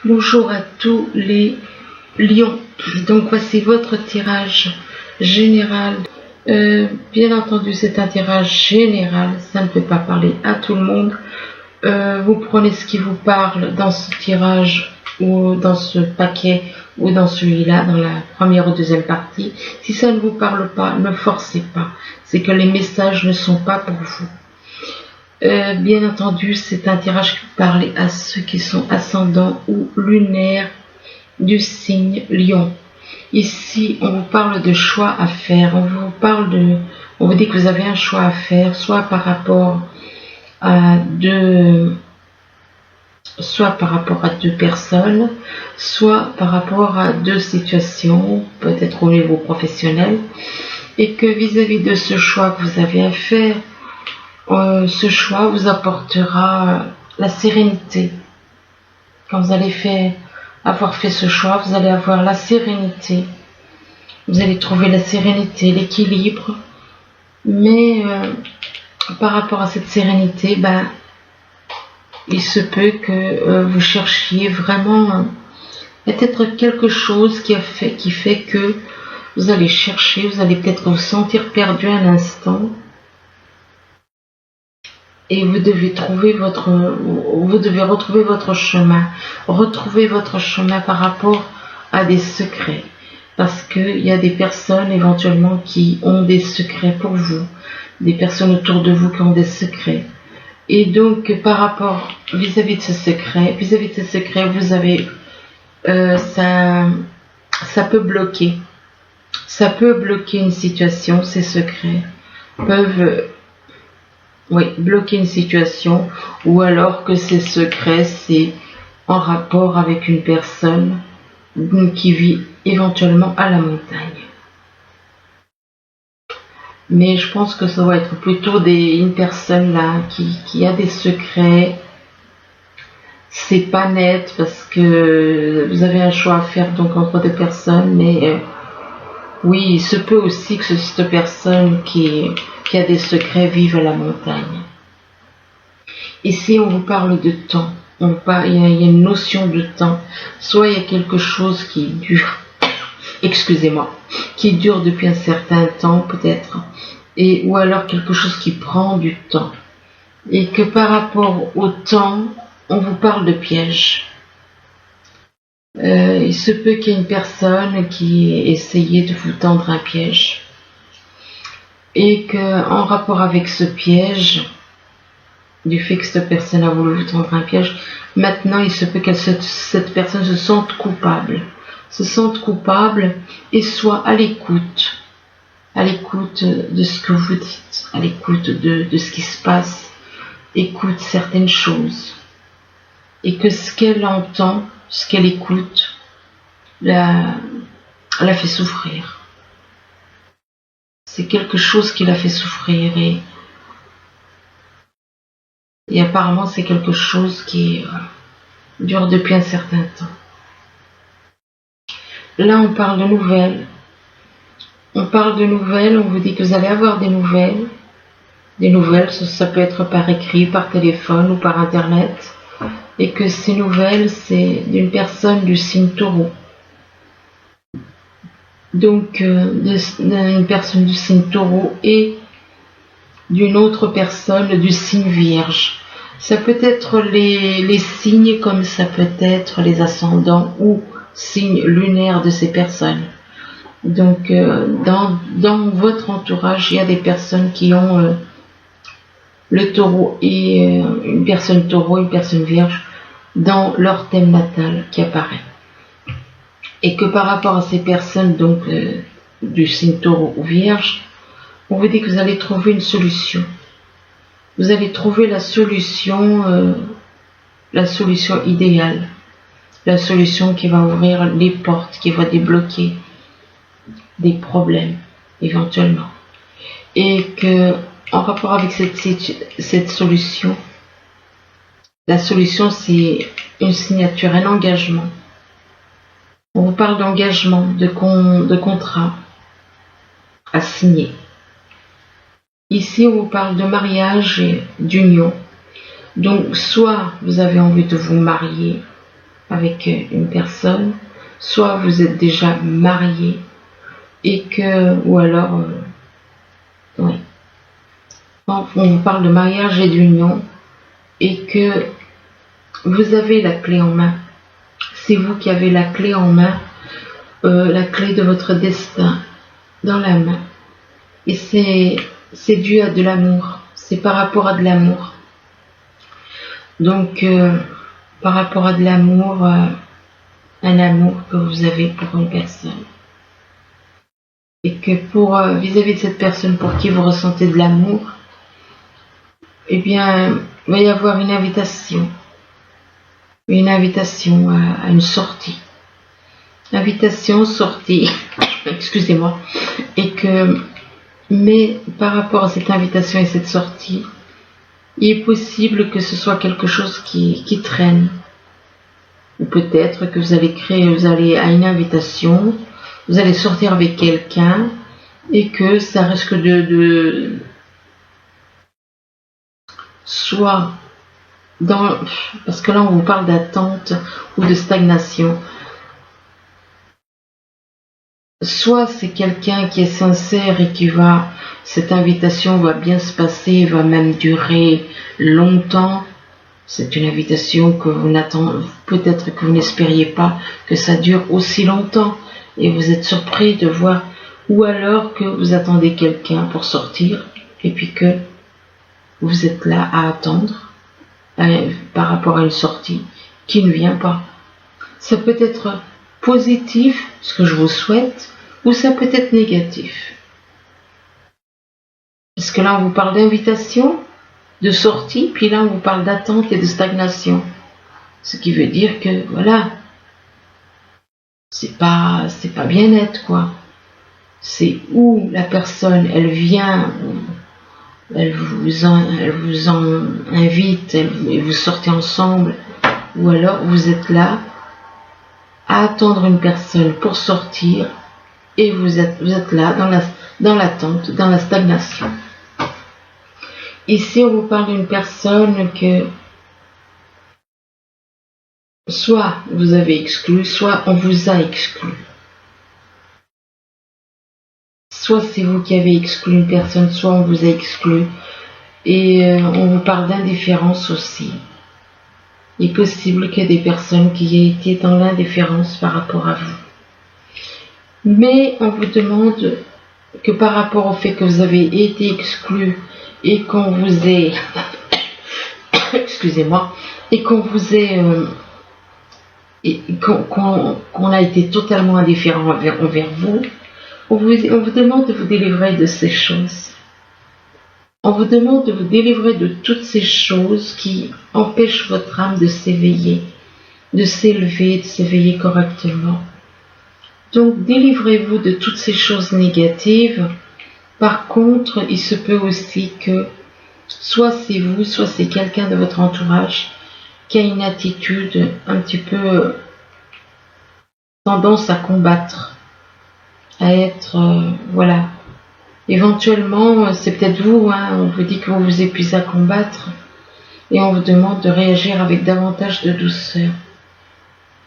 Bonjour à tous les lions. Donc voici votre tirage général. Bien entendu, c'est un tirage général. Ça ne peut pas parler à tout le monde. Vous prenez ce qui vous parle dans ce tirage ou dans ce paquet ou dans celui-là, dans la première ou deuxième partie. Si ça ne vous parle pas, ne forcez pas. C'est que les messages ne sont pas pour vous. Bien entendu, c'est un tirage qui parle à ceux qui sont ascendants ou lunaires du signe Lion. Ici, on vous parle de choix à faire. On vous dit que vous avez un choix à faire, soit par rapport à deux personnes, soit par rapport à deux situations, peut-être au niveau professionnel, et que vis-à-vis de ce choix que vous avez à faire, ce choix vous apportera la sérénité. Quand vous allez avoir fait ce choix, vous allez avoir la sérénité. Vous allez trouver la sérénité, l'équilibre. Mais par rapport à cette sérénité, il se peut que vous cherchiez vraiment peut-être quelque chose qui fait que vous allez chercher, vous allez peut-être vous sentir perdu un instant. Et vous devez retrouver votre chemin. Retrouver votre chemin par rapport à des secrets. Parce qu'il y a des personnes éventuellement qui ont des secrets pour vous. Des personnes autour de vous qui ont des secrets. Et donc, par rapport, vis-à-vis de ces secrets, vous avez, ça peut bloquer. Ça peut bloquer une situation, ces secrets peuvent bloquer une situation, ou alors que ces secrets, c'est en rapport avec une personne qui vit éventuellement à la montagne. Mais je pense que ça va être plutôt une personne là qui a des secrets. C'est pas net parce que vous avez un choix à faire donc entre deux personnes, mais oui, il se peut aussi que cette personne qui a des secrets vive à la montagne. Ici, on vous parle de temps. Il y a une notion de temps. Soit il y a quelque chose qui dure, qui dure depuis un certain temps peut-être, ou alors quelque chose qui prend du temps. Et que par rapport au temps, on vous parle de piège. Il se peut qu'il y ait une personne qui ait essayé de vous tendre un piège. Et qu'en rapport avec ce piège, du fait que cette personne a voulu vous tendre un piège, maintenant il se peut que cette personne se sente coupable et soit à l'écoute de ce que vous dites, à l'écoute de ce qui se passe, écoute certaines choses, et que ce qu'elle entend, ce qu'elle écoute, la fait souffrir. C'est quelque chose qui la fait souffrir, et apparemment c'est quelque chose qui dure depuis un certain temps. Là on parle de nouvelles. On vous dit que vous allez avoir des nouvelles. Des nouvelles, ça peut être par écrit, par téléphone ou par internet. Et que ces nouvelles, c'est d'une personne du signe Taureau. Donc, d'une personne du signe Taureau et d'une autre personne du signe Vierge. Ça peut être les signes comme ça peut être les ascendants ou signes lunaires de ces personnes. Donc, dans votre entourage, il y a des personnes qui ont le taureau et une personne taureau, une personne vierge dans leur thème natal qui apparaît. Et que par rapport à ces personnes donc du signe taureau ou vierge, on vous dit que vous allez trouver une solution. Vous allez trouver la solution idéale, la solution qui va ouvrir les portes, qui va débloquer des problèmes éventuellement. Et que en rapport avec cette solution, la solution c'est une signature, un engagement. On vous parle d'engagement, de contrat à signer. Ici, on vous parle de mariage et d'union. Donc, soit vous avez envie de vous marier avec une personne, soit vous êtes déjà marié et que, ou alors, oui, on vous parle de mariage et d'union et que vous avez la clé en main. C'est vous qui avez la clé en main, la clé de votre destin dans la main. Et c'est dû à de l'amour, c'est par rapport à de l'amour. Donc, par rapport à de l'amour, un amour que vous avez pour une personne. Et que pour vis-à-vis de cette personne pour qui vous ressentez de l'amour, eh bien, il va y avoir une invitation à une sortie. Invitation, sortie, excusez-moi. Et que, mais par rapport à cette invitation et cette sortie, il est possible que ce soit quelque chose qui traîne. Ou peut-être que vous allez à une invitation, vous allez sortir avec quelqu'un et que ça risque soit parce que là on vous parle d'attente ou de stagnation. Soit c'est quelqu'un qui est sincère et cette invitation va bien se passer, va même durer longtemps. C'est une invitation que peut-être que vous n'espériez pas que ça dure aussi longtemps et vous êtes surpris de voir, ou alors que vous attendez quelqu'un pour sortir et puis que vous êtes là à attendre par rapport à une sortie qui ne vient pas. Ça peut être positif, ce que je vous souhaite, ou ça peut être négatif. Parce que là on vous parle d'invitation, de sortie, puis là on vous parle d'attente et de stagnation. Ce qui veut dire que voilà, c'est pas bien net quoi. C'est où la personne elle vient, elle vous invite, et vous sortez ensemble, ou alors vous êtes là à attendre une personne pour sortir et vous êtes là dans l'attente, dans la stagnation. Ici, on vous parle d'une personne que soit vous avez exclu, soit on vous a exclu. Soit c'est vous qui avez exclu une personne, soit on vous a exclu. Et on vous parle d'indifférence aussi. Il est possible qu'il y ait des personnes qui aient été dans l'indifférence par rapport à vous. Mais on vous demande que par rapport au fait que vous avez été exclu et qu'on vous ait excusez-moi, et qu'on vous ait qu'on a été totalement indifférent envers vous, on vous demande de vous délivrer de ces choses. On vous demande de vous délivrer de toutes ces choses qui empêchent votre âme de s'éveiller, de s'élever, de s'éveiller correctement. Donc délivrez-vous de toutes ces choses négatives. Par contre, il se peut aussi que soit c'est vous, soit c'est quelqu'un de votre entourage qui a une attitude un petit peu tendance à combattre, à être, voilà. Éventuellement, c'est peut-être vous, on vous dit que vous vous épuisez à combattre et on vous demande de réagir avec davantage de douceur.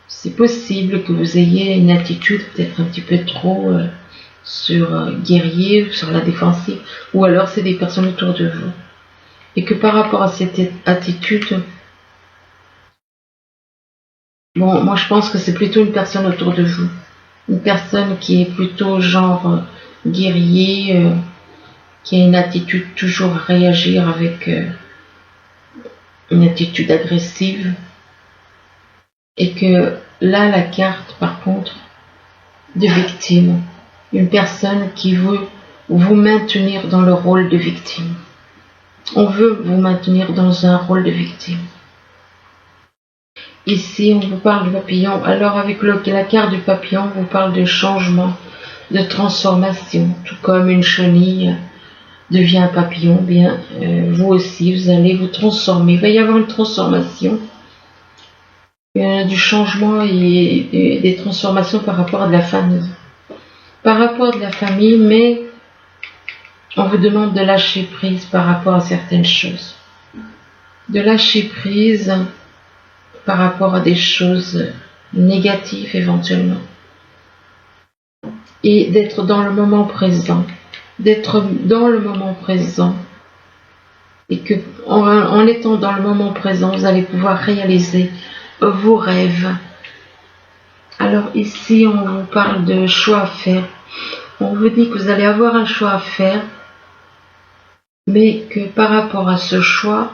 C'est possible que vous ayez une attitude peut-être un petit peu trop guerrier, sur la défensive, ou alors c'est des personnes autour de vous. Et que par rapport à cette attitude, bon, moi je pense que c'est plutôt une personne autour de vous. Une personne qui est plutôt genre guerrier, qui a une attitude toujours à réagir avec une attitude agressive. Et que là, la carte, par contre, de victime, une personne qui veut vous maintenir dans le rôle de victime. On veut vous maintenir dans un rôle de victime. Ici, on vous parle du papillon. Alors, avec la carte du papillon, on vous parle de changement, de transformation. Tout comme une chenille devient un papillon, bien, vous aussi, vous allez vous transformer. Il va y avoir une transformation. Du changement et des transformations par rapport à de la famille. Par rapport à de la famille, mais on vous demande de lâcher prise par rapport à certaines choses. De lâcher prise par rapport à des choses négatives éventuellement. Et d'être dans le moment présent. D'être dans le moment présent. Et que en étant dans le moment présent, vous allez pouvoir réaliser vos rêves. Alors ici, on vous parle de choix à faire. On vous dit que vous allez avoir un choix à faire, mais que par rapport à ce choix,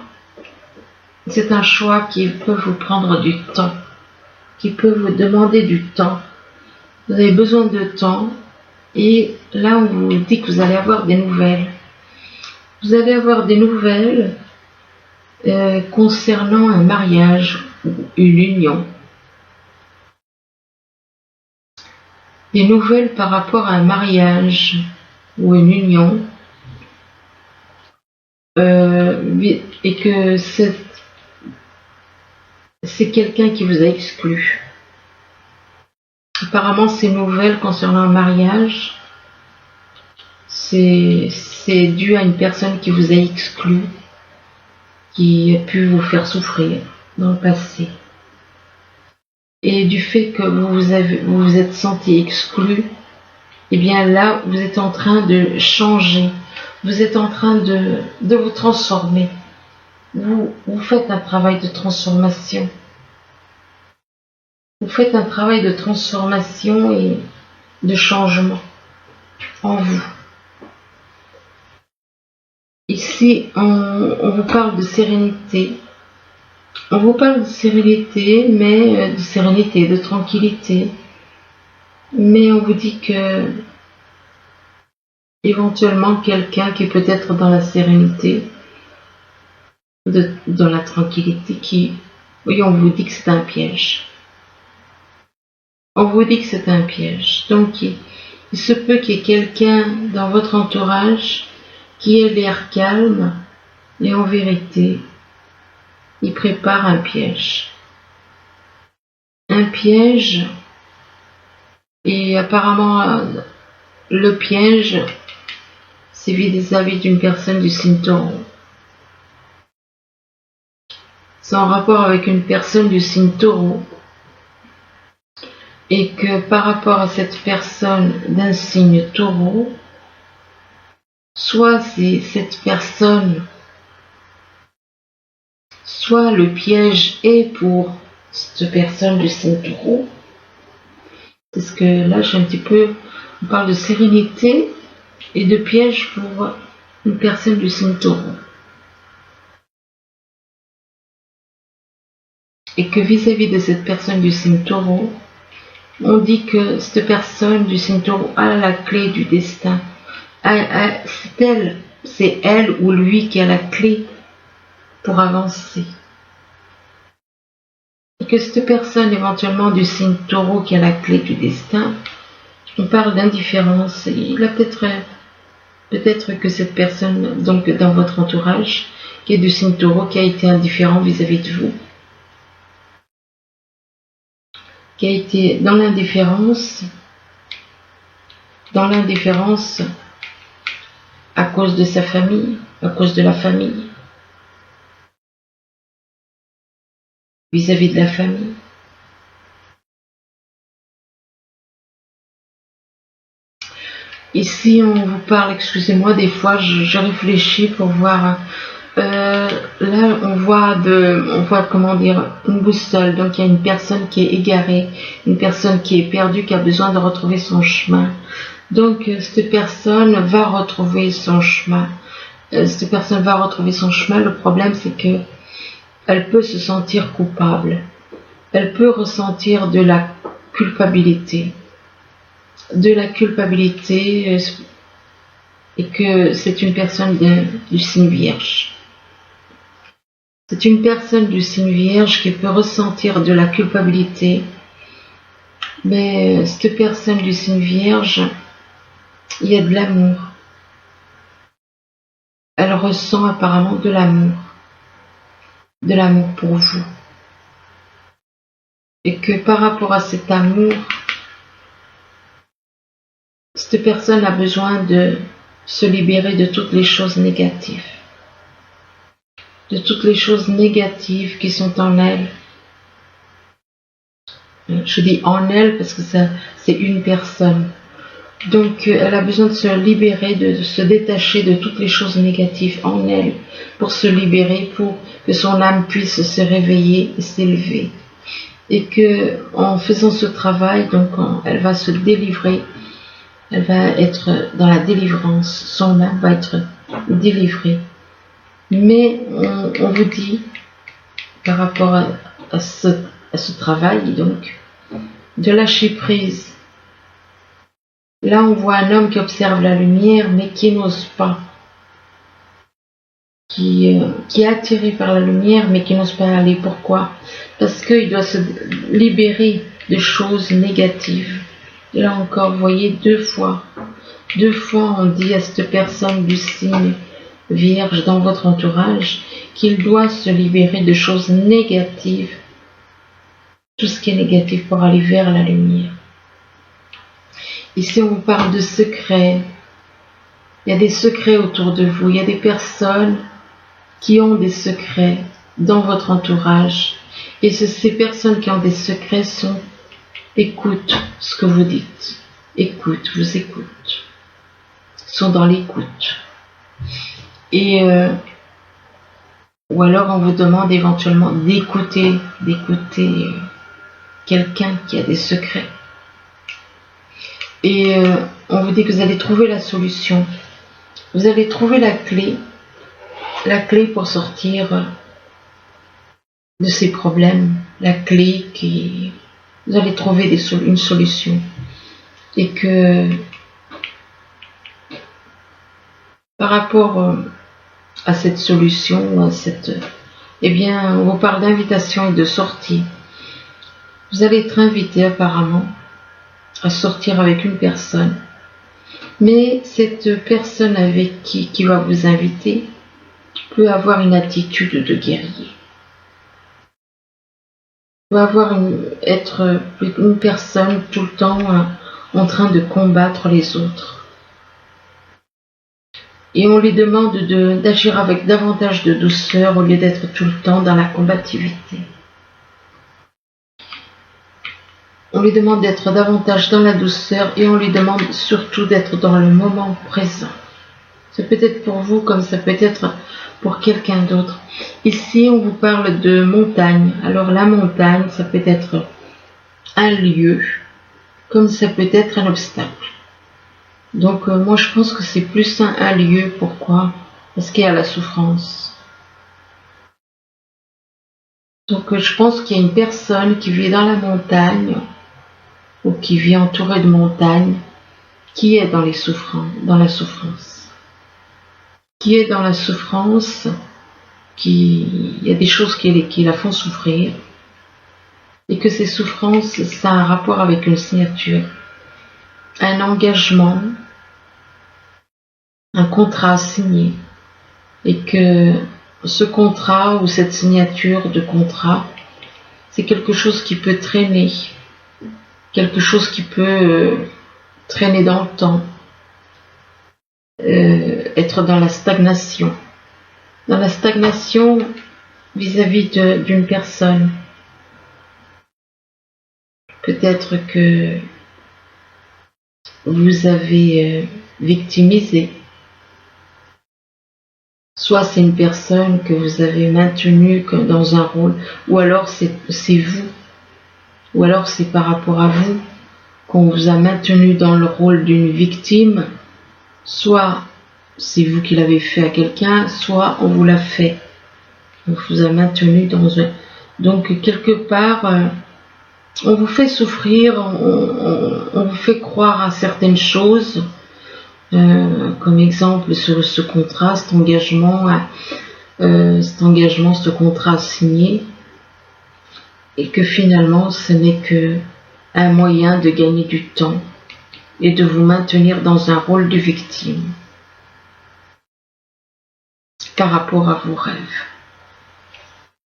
c'est un choix qui peut vous prendre du temps, qui peut vous demander du temps. Vous avez besoin de temps, et là, on vous dit que vous allez avoir des nouvelles. Vous allez avoir des nouvelles concernant un mariage ou une union. Des nouvelles par rapport à un mariage ou une union. Et que c'est quelqu'un qui vous a exclu. Apparemment, ces nouvelles concernant un mariage, c'est dû à une personne qui vous a exclu, qui a pu vous faire souffrir dans le passé. Et du fait que vous vous êtes senti exclu, et bien là, vous êtes en train de changer, vous êtes en train de vous transformer. Vous faites un travail de transformation. Vous faites un travail de transformation et de changement en vous. Ici, on vous parle de sérénité. On vous parle de sérénité, mais de sérénité, de tranquillité. Mais on vous dit que éventuellement quelqu'un qui peut être dans la sérénité, dans la tranquillité, oui, on vous dit que c'est un piège. On vous dit que c'est un piège. Donc, il se peut qu'il y ait quelqu'un dans votre entourage qui ait l'air calme, et en vérité, il prépare un piège. Un piège, et apparemment, le piège, c'est vis-à-vis d'une personne du signe Taureau. C'est en rapport avec une personne du signe Taureau. Et que par rapport à cette personne d'un signe Taureau, soit c'est cette personne, soit le piège est pour cette personne du signe Taureau, parce que là j'ai un petit peu, on parle de sérénité et de piège pour une personne du signe Taureau. Et que vis-à-vis de cette personne du signe Taureau, on dit que cette personne du signe Taureau a la clé du destin. C'est elle ou lui qui a la clé pour avancer. Et que cette personne éventuellement du signe Taureau qui a la clé du destin, on parle d'indifférence. Il a peut-être que cette personne, donc dans votre entourage, qui est du signe Taureau, qui a été indifférent vis-à-vis de vous, qui a été dans l'indifférence à cause de sa famille, à cause de la famille, vis-à-vis de la famille. Ici, on vous parle, excusez-moi, des fois, je réfléchis pour voir. Là, on voit comment dire, une boussole. Donc, il y a une personne qui est égarée, une personne qui est perdue, qui a besoin de retrouver son chemin. Donc, cette personne va retrouver son chemin. Cette personne va retrouver son chemin. Le problème, c'est que elle peut se sentir coupable. Elle peut ressentir de la culpabilité. Et que c'est une personne du signe Vierge. C'est une personne du signe Vierge qui peut ressentir de la culpabilité. Mais cette personne du signe Vierge, il y a de l'amour. Elle ressent apparemment de l'amour. De l'amour pour vous. Et que par rapport à cet amour, cette personne a besoin de se libérer de toutes les choses négatives. De toutes les choses négatives qui sont en elle Je dis en elle parce que ça, c'est une personne. Donc elle a besoin de se libérer, de se détacher de toutes les choses négatives en elle, pour se libérer, pour que son âme puisse se réveiller et s'élever. Et que en faisant ce travail, donc elle va se délivrer, elle va être dans la délivrance, son âme va être délivrée. Mais on vous dit, par rapport à ce travail, donc, de lâcher prise. Là, on voit un homme qui observe la lumière, mais qui n'ose pas, qui est attiré par la lumière, mais qui n'ose pas aller. Pourquoi? Parce qu'il doit se libérer de choses négatives. Là encore, vous voyez, deux fois on dit à cette personne du signe vierge dans votre entourage qu'il doit se libérer de choses négatives, tout ce qui est négatif pour aller vers la lumière. Ici, on vous parle de secrets. Il y a des secrets autour de vous. Il y a des personnes qui ont des secrets dans votre entourage. Et ces personnes qui ont des secrets écoutent ce que vous dites. Vous écoutent. Sont dans l'écoute. Et ou alors on vous demande éventuellement d'écouter quelqu'un qui a des secrets. Et on vous dit que vous allez trouver la solution. Vous allez trouver la clé pour sortir de ces problèmes. La clé vous allez trouver une solution. Et que par rapport à cette solution, eh bien, on vous parle d'invitation et de sortie. Vous allez être invité apparemment à sortir avec une personne. Mais cette personne avec qui va vous inviter peut avoir une attitude de guerrier. Peut être une personne tout le temps en train de combattre les autres. Et on lui demande d'agir avec davantage de douceur au lieu d'être tout le temps dans la combativité. On lui demande d'être davantage dans la douceur et on lui demande surtout d'être dans le moment présent. C'est peut-être pour vous comme ça peut être pour quelqu'un d'autre. Ici, on vous parle de montagne. Alors la montagne, ça peut être un lieu, comme ça peut être un obstacle. Donc moi je pense que c'est plus un lieu. Pourquoi? Parce qu'il y a la souffrance. Donc je pense qu'il y a une personne qui vit dans la montagne ou qui vit entourée de montagnes, qui est dans la souffrance. Qui est dans la souffrance, il y a des choses qui la font souffrir, et que ces souffrances, ça a un rapport avec une signature, un engagement, un contrat signé, et que ce contrat ou cette signature de contrat, c'est quelque chose qui peut traîner, quelque chose qui peut traîner dans le temps, être dans la stagnation. Dans la stagnation vis-à-vis d'une personne. Peut-être que vous avez victimisé. Soit c'est une personne que vous avez maintenue dans un rôle, ou alors c'est vous, ou alors c'est par rapport à vous qu'on vous a maintenu dans le rôle d'une victime. Soit c'est vous qui l'avez fait à quelqu'un, soit on vous l'a fait. On vous a maintenu dans un... Donc quelque part, on vous fait souffrir, on vous fait croire à certaines choses, comme exemple sur ce contrat, cet engagement, ce contrat signé, et que finalement ce n'est que un moyen de gagner du temps et de vous maintenir dans un rôle de victime par rapport à vos rêves,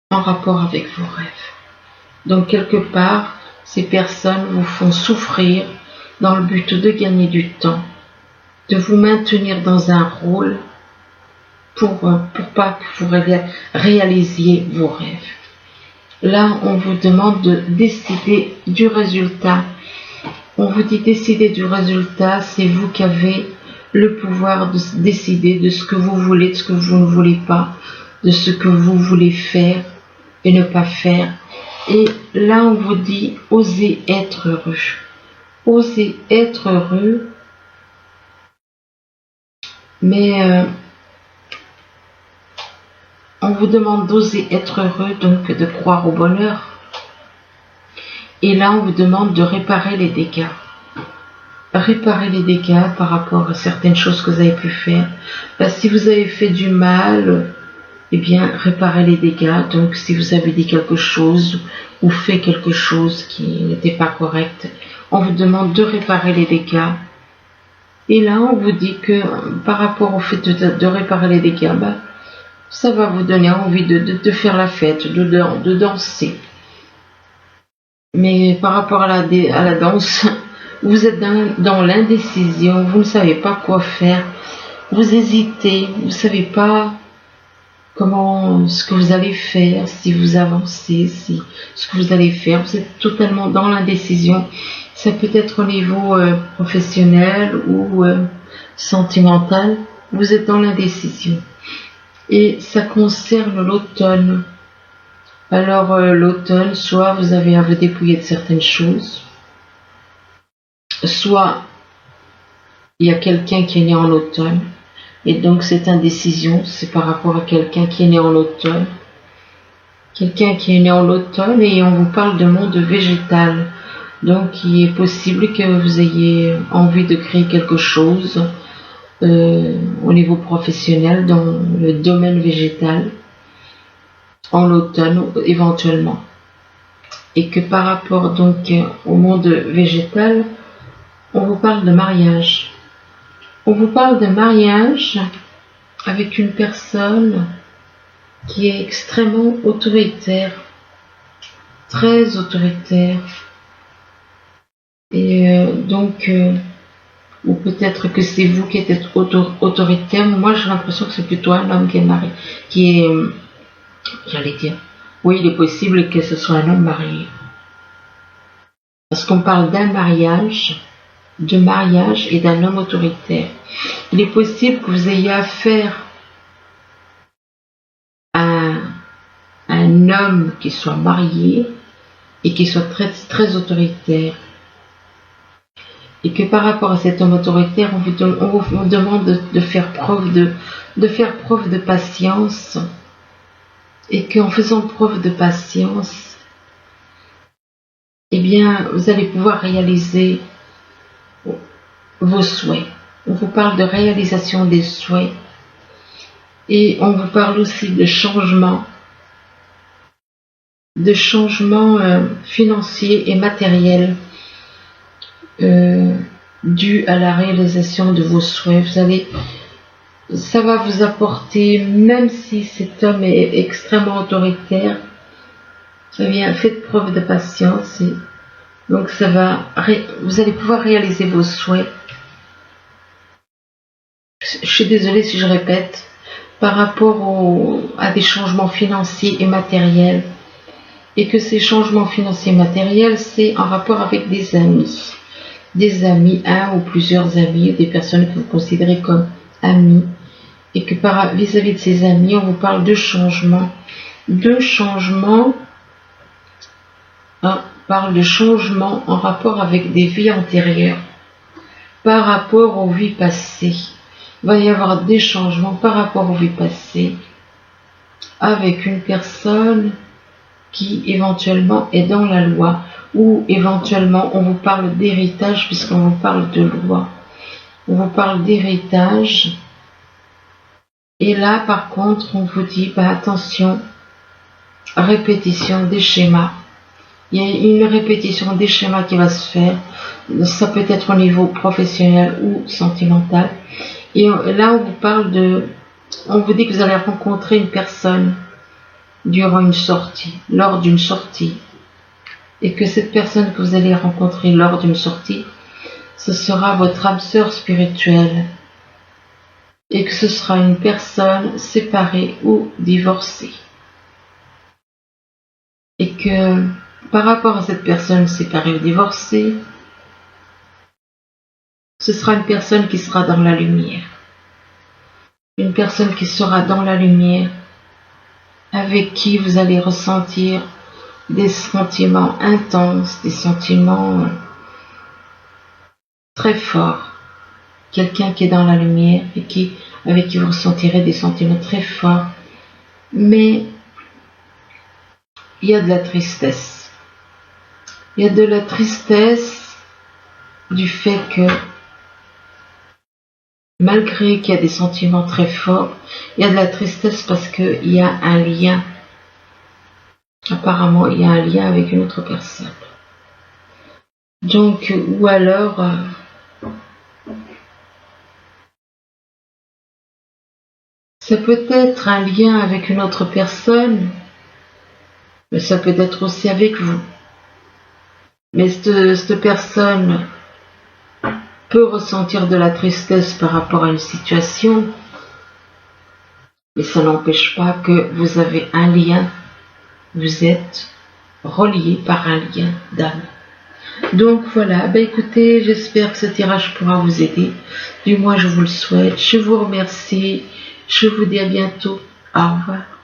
en rapport avec vos rêves. Donc quelque part, ces personnes vous font souffrir dans le but de gagner du temps, de vous maintenir dans un rôle pour pas que vous réalisiez vos rêves. là, on vous demande de décider du résultat. On vous dit décider du résultat, c'est vous qui avez le pouvoir de décider de ce que vous voulez, de ce que vous ne voulez pas, de ce que vous voulez faire et ne pas faire. Et là, on vous dit osez être heureux. Osez être heureux, mais on vous demande d'oser être heureux, donc de croire au bonheur. Et là, on vous demande de réparer les dégâts. Réparer les dégâts par rapport à certaines choses que vous avez pu faire. Si vous avez fait du mal, eh bien, réparez les dégâts. Donc, si vous avez dit quelque chose ou fait quelque chose qui n'était pas correct, on vous demande de réparer les dégâts. Et là, on vous dit que par rapport au fait de réparer les dégâts, ça va vous donner envie de faire la fête, de danser. Mais par rapport à la danse, vous êtes dans l'indécision, vous ne savez pas quoi faire, vous hésitez, vous ne savez pas ce que vous allez faire, si vous avancez, ce que vous allez faire, vous êtes totalement dans l'indécision. Ça peut être au niveau professionnel ou sentimental, vous êtes dans l'indécision. Et ça concerne l'automne. Alors l'automne, soit vous avez à vous dépouiller de certaines choses, soit il y a quelqu'un qui est né en automne, et donc cette indécision, c'est par rapport à quelqu'un qui est né en automne. Quelqu'un qui est né en automne, et on vous parle de monde végétal. Donc il est possible que vous ayez envie de créer quelque chose au niveau professionnel dans le domaine végétal en automne éventuellement, et que par rapport donc au monde végétal, on vous parle de mariage. On vous parle de mariage avec une personne qui est extrêmement autoritaire, très autoritaire, et ou peut-être que c'est vous qui êtes autoritaire. Moi, j'ai l'impression que c'est plutôt un homme qui est marié, j'allais dire, oui, il est possible que ce soit un homme marié. Parce qu'on parle d'un mariage, de mariage et d'un homme autoritaire. Il est possible que vous ayez affaire à un homme qui soit marié et qui soit très, très autoritaire. Et que par rapport à cet homme autoritaire, on vous demande de faire preuve de patience. Et qu'en faisant preuve de patience, eh bien, vous allez pouvoir réaliser vos souhaits. On vous parle de réalisation des souhaits. Et on vous parle aussi de changement financier et matériel dû à la réalisation de vos souhaits. Ça va vous apporter, même si cet homme est extrêmement autoritaire, eh bien, faites preuve de patience. Et donc vous allez pouvoir réaliser vos souhaits. Je suis désolée si je répète, par rapport à des changements financiers et matériels. Et que ces changements financiers et matériels, c'est en rapport avec des amis. Des amis, un ou plusieurs amis, des personnes que vous considérez comme amis. Et que vis-à-vis de ces amis, on vous parle de changements. Parle de changements en rapport avec des vies antérieures, par rapport aux vies passées. Il va y avoir des changements par rapport aux vies passées, avec une personne qui éventuellement est dans la loi, ou éventuellement on vous parle d'héritage, puisqu'on vous parle de loi. On vous parle d'héritage. Et là, par contre, on vous dit, attention, répétition des schémas. Il y a une répétition des schémas qui va se faire. Ça peut être au niveau professionnel ou sentimental. Et là, on vous dit que vous allez rencontrer une personne lors d'une sortie. Et que cette personne que vous allez rencontrer lors d'une sortie, ce sera votre âme sœur spirituelle. Et que ce sera une personne séparée ou divorcée. et que par rapport à cette personne séparée ou divorcée, ce sera une personne qui sera dans la lumière. Une personne qui sera dans la lumière, avec qui vous allez ressentir des sentiments intenses, des sentiments très forts. Quelqu'un qui est dans la lumière et avec qui vous ressentirez des sentiments très forts. Mais il y a de la tristesse. Il y a de la tristesse du fait que malgré qu'il y a des sentiments très forts, il y a de la tristesse parce qu'il y a un lien. Apparemment, il y a un lien avec une autre personne. Donc, ou alors, ça peut être un lien avec une autre personne, mais ça peut être aussi avec vous. Mais cette personne peut ressentir de la tristesse par rapport à une situation, mais ça n'empêche pas que vous avez un lien, vous êtes reliés par un lien d'âme. Donc voilà, écoutez, j'espère que ce tirage pourra vous aider, du moins je vous le souhaite, je vous remercie, je vous dis à bientôt, au revoir.